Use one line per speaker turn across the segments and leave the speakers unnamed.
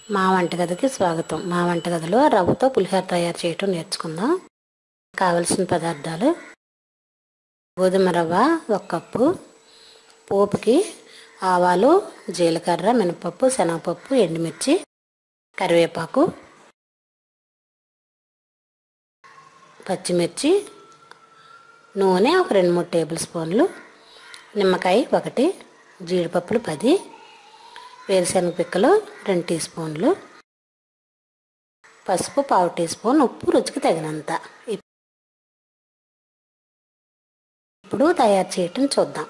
మా వంటగదికి స్వాగతం. మా వంటగదిలో రవ్వతో పులిహోర తయారు చేయటం నేర్చుకుందాం. కావలసిన పదార్థాలు: గోధుమ రవ్వ 1 కప్పు, పోపుకి ఆవాలు, జీలకర్ర, మినపప్పు, శనగపప్పు, ఎండుమిర్చి, కరివేపాకు, పచ్చిమిర్చి, నూనె ఒక 2-3 టేబుల్ స్పూన్లు, నిమ్మకాయ 1, జీడిపప్పులు 10, వేరుశనగ పిక్కలు 2 టీ స్పూన్లు, పసుపు 1/2 టీ స్పూన్, ఉప్పు రుచికి తగినంత. ఇప్పుడు తయారు చేయటం చూద్దాం.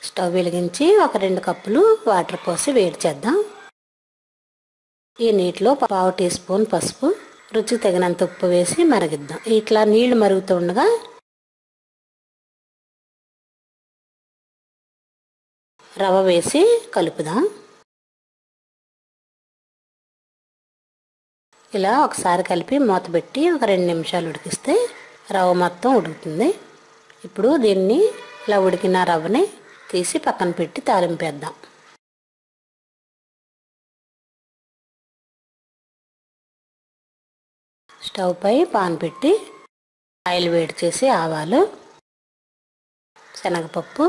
స్టవ్ వెలిగించి ఒక 2 కప్పులు వాటర్ పోసి వేడి చేద్దాం. ఈ నీటిలో 1/2 టీ స్పూన్ పసుపు, రుచికి తగినంత ఉప్పు వేసి మరిగిద్దాం. ఇట్లా నీళ్లు మరుగుతుండగా రవ్వ వేసి కలుపుదాం. ఇలా ఒకసారి కలిపి మూత పెట్టి ఒక 2 నిమిషాలు ఉడికిస్తే రవ్వ మొత్తం ఉడుకుతుంది. ఇప్పుడు దీన్ని ఇలా ఉడికిన రవ్వని తీసి పక్కన పెట్టి తాలింపేద్దాం. స్టవ్ పై పాన్ పెట్టి ఆయిల్ వేడి చేసి ఆవాలు, శనగపప్పు,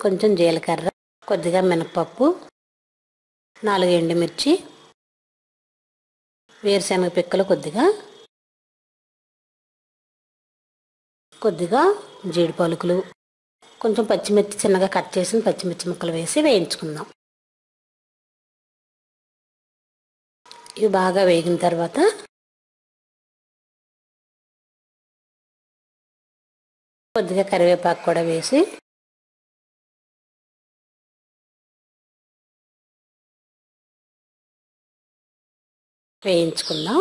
కొంచెం జీలకర్ర, కొద్దిగా మినపప్పు, 4 ఎండుమిర్చి, వేరుశనగ పిక్కలు కొద్దిగా జీడి పలుకులు, కొంచెం పచ్చిమిర్చి చిన్నగా కట్ చేసిన పచ్చిమిర్చి ముక్కలు వేసి వేయించుకుందాం. ఇవి బాగా వేగిన తర్వాత కొద్దిగా కరివేపాకు కూడా వేసి వేయించుకుందాం.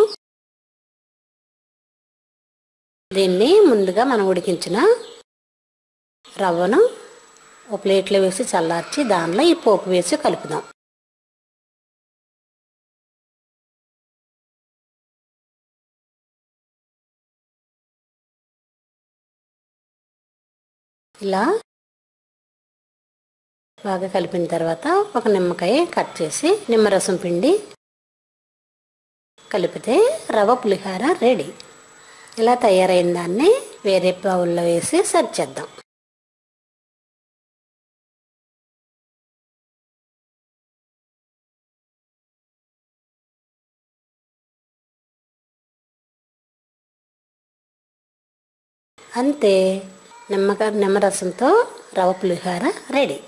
దీన్ని ముందుగా మనం ఉడికించిన రవ్వను ఒక ప్లేట్లో వేసి చల్లార్చి దానిలో ఈ పోపు వేసి కలుపుదాం. ఇలా బాగా కలిపిన తర్వాత ఒక నిమ్మకాయ కట్ చేసి నిమ్మరసం పిండి కలిపితే రవ్వ పులిహోర రెడీ. ఇలా తయారైన దాన్ని వేరే బౌల్లో వేసి సర్వ్ చేద్దాం. అంతే, నిమ్మరసంతో రవ్వ పులిహోర రెడీ.